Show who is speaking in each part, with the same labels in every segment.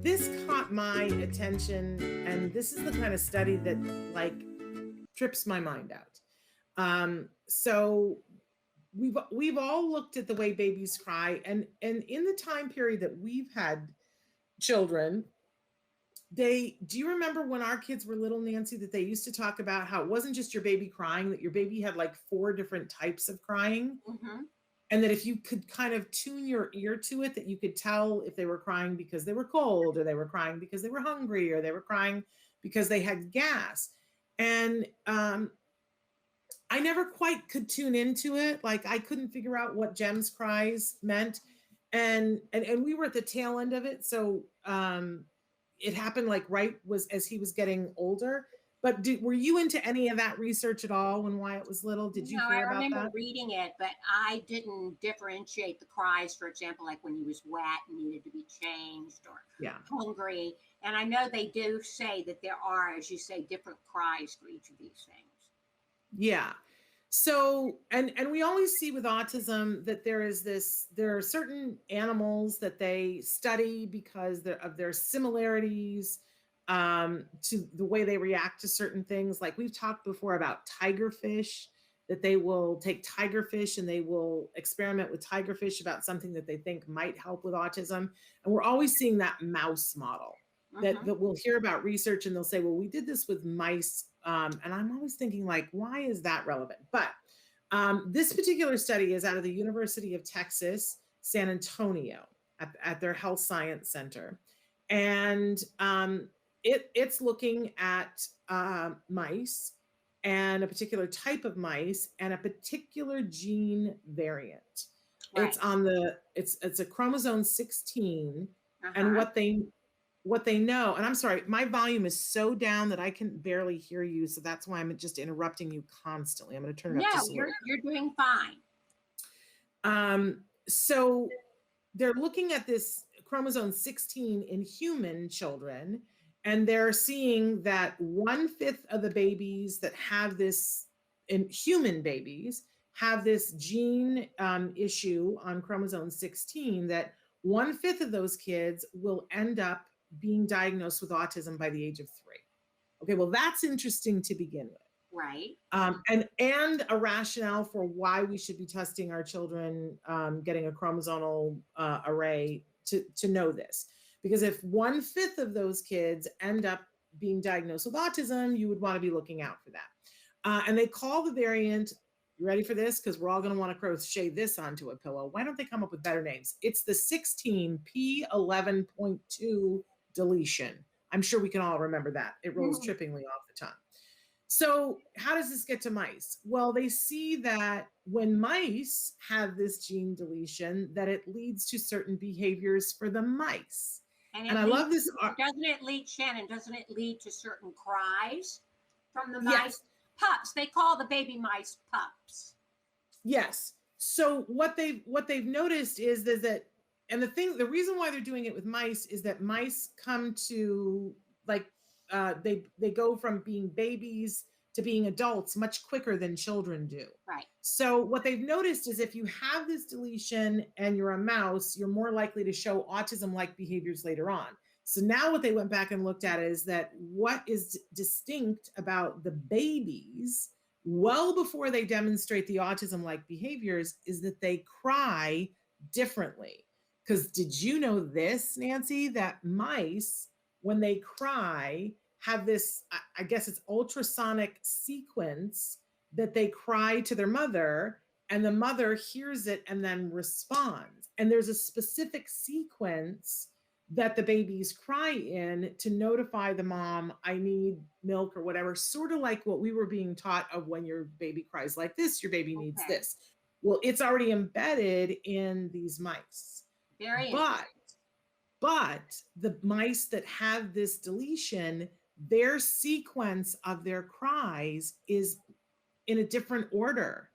Speaker 1: this caught my attention, and this is the kind of study that like trips my mind out. So we've all looked at the way babies cry, and in the time period that we've had children, do you remember when our kids were little, Nancy, that they used to talk about how it wasn't just your baby crying, that your baby had like 4 different types of crying?
Speaker 2: Mm-hmm.
Speaker 1: And that if you could kind of tune your ear to it, that you could tell if they were crying because they were cold, or they were crying because they were hungry, or they were crying because they had gas. And I never quite could tune into it. Like I couldn't figure out what Jem's cries meant. And we were at the tail end of it. So it happened like as he was getting older. But were you into any of that research at all when Wyatt was little? Did you hear about that?
Speaker 2: I remember reading it, but I didn't differentiate the cries, for example, like when he was wet and needed to be changed, or hungry. And I know they do say that there are, as you say, different cries for each of these things.
Speaker 1: Yeah. So, and we always see with autism that there are certain animals that they study because of their similarities to the way they react to certain things. Like we've talked before about tigerfish, that they will take tigerfish and they will experiment with tigerfish about something that they think might help with autism. And we're always seeing that mouse model that we'll hear about research, and they'll say, well, we did this with mice. And I'm always thinking, like, why is that relevant? But this particular study is out of the University of Texas, San Antonio, at their Health Science Center. And it's looking at mice, and a particular type of mice, and a particular gene variant. Right. It's a chromosome 16, and what they know, and I'm sorry, my volume is so down that I can barely hear you, so that's why I'm just interrupting you constantly. I'm going to turn it up just a little.
Speaker 2: You're doing fine.
Speaker 1: So they're looking at this chromosome 16 in human children, and they're seeing that 1/5 of the babies that have this, in human babies, have this gene issue on chromosome 16, that 1/5 of those kids will end up being diagnosed with autism by the age of 3. Okay, well, that's interesting to begin with.
Speaker 2: Right.
Speaker 1: And a rationale for why we should be testing our children getting a chromosomal array to know this. Because if 1/5 of those kids end up being diagnosed with autism, you would want to be looking out for that. And they call the variant, you ready for this? Because we're all going to want to crochet this onto a pillow. Why don't they come up with better names? It's the 16p11.2 deletion. I'm sure we can all remember that. It rolls trippingly off the tongue. So how does this get to mice? Well, they see that when mice have this gene deletion, that it leads to certain behaviors for the mice. And I love this.
Speaker 2: Doesn't it lead to certain cries from the mice? Yes. Pups. They call the baby mice pups.
Speaker 1: Yes. So what they've noticed is that, and the reason why they're doing it with mice is that mice come to they go from being babies to being adults much quicker than children do.
Speaker 2: Right.
Speaker 1: So what they've noticed is if you have this deletion and you're a mouse, you're more likely to show autism-like behaviors later on. So now what they went back and looked at is that what is distinct about the babies well before they demonstrate the autism-like behaviors is that they cry differently. Because did you know this, Nancy, that mice, when they cry, have this, I guess it's ultrasonic sequence that they cry to their mother, and the mother hears it and then responds. And there's a specific sequence that the babies cry in to notify the mom, I need milk or whatever, sort of like what we were being taught of when your baby cries like this, your baby needs this. Well, it's already embedded in these mice. But the mice that have this deletion, their sequence of their cries is in a different order.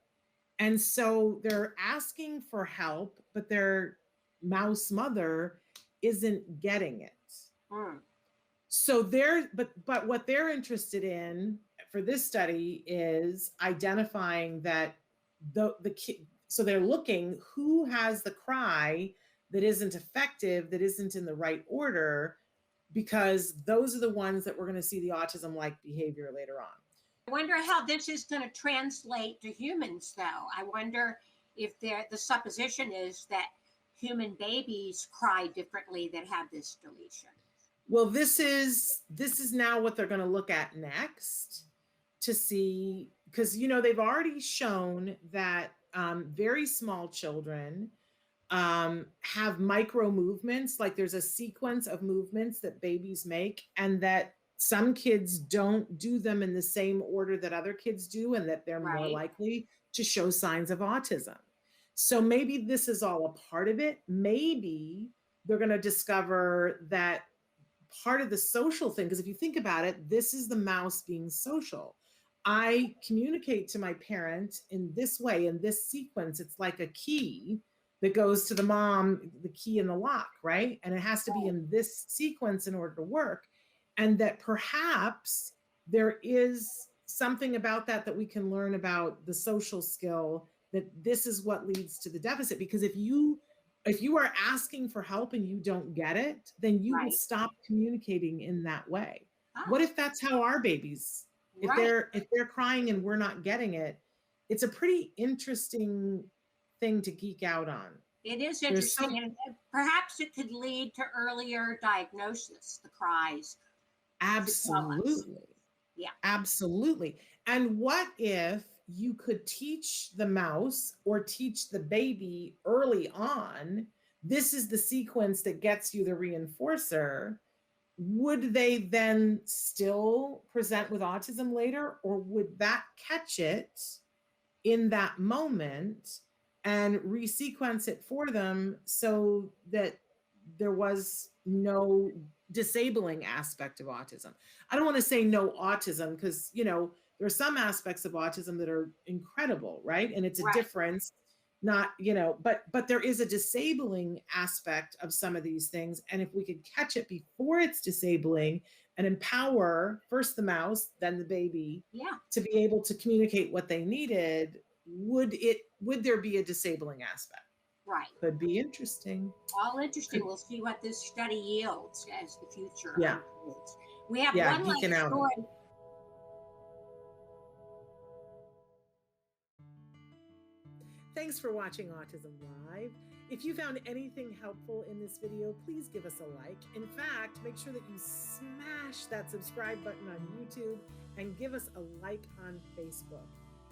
Speaker 1: And so they're asking for help, but their mouse mother isn't getting it. So but what they're interested in for this study is identifying that so they're looking who has the cry that isn't effective, that isn't in the right order, because those are the ones that we're going to see the autism-like behavior later on.
Speaker 2: I wonder how this is going to translate to humans, though. I wonder if the supposition is that human babies cry differently that have this deletion.
Speaker 1: Well, this is now what they're going to look at next to see, because they've already shown that very small children have micro movements, like there's a sequence of movements that babies make, and that some kids don't do them in the same order that other kids do, and that they're more likely to show signs of autism. So maybe this is all a part of it. Maybe they're going to discover that part of the social thing, because if you think about it, this is the mouse being social. I communicate to my parent in this way, in this sequence. It's like a key that goes to the mom, the key in the lock, right? And it has to be in this sequence in order to work. And that perhaps there is something about that we can learn about the social skill, that this is what leads to the deficit. Because if you are asking for help and you don't get it, then you will stop communicating in that way. What if that's how our babies, if they're crying and we're not getting it? It's a pretty interesting thing to geek out on.
Speaker 2: It is interesting, and perhaps it could lead to earlier diagnosis, the cries.
Speaker 1: Absolutely.
Speaker 2: Yeah.
Speaker 1: Absolutely. And what if you could teach the mouse or teach the baby early on, this is the sequence that gets you the reinforcer? Would they then still present with autism later, or would that catch it in that moment and resequence it for them so that there was no disabling aspect of autism? I don't want to say no autism, because there are some aspects of autism that are incredible, right? And it's a difference, not, but there is a disabling aspect of some of these things. And if we could catch it before it's disabling and empower first the mouse, then the baby, to be able to communicate what they needed, would there be a disabling aspect?
Speaker 2: Right.
Speaker 1: Could be interesting.
Speaker 2: All interesting. We'll see what this study yields as the future unfolds. We have one last story.
Speaker 1: Thanks for watching Autism Live. If you found anything helpful in this video, please give us a like. In fact, make sure that you smash that subscribe button on YouTube and give us a like on Facebook.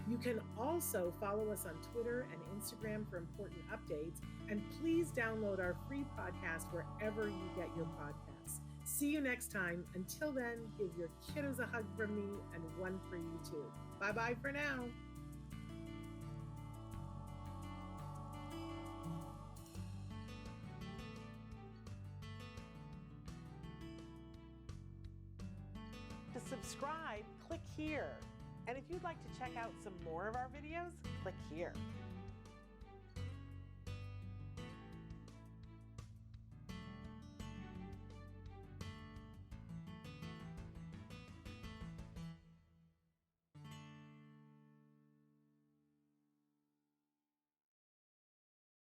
Speaker 1: You can also follow us on Twitter and Instagram for important updates. And please download our free podcast wherever you get your podcasts. See you next time. Until then, give your kiddos a hug from me and one for you too. Bye-bye for now. To subscribe, click here. And if you'd like to check out some more of our videos, click here.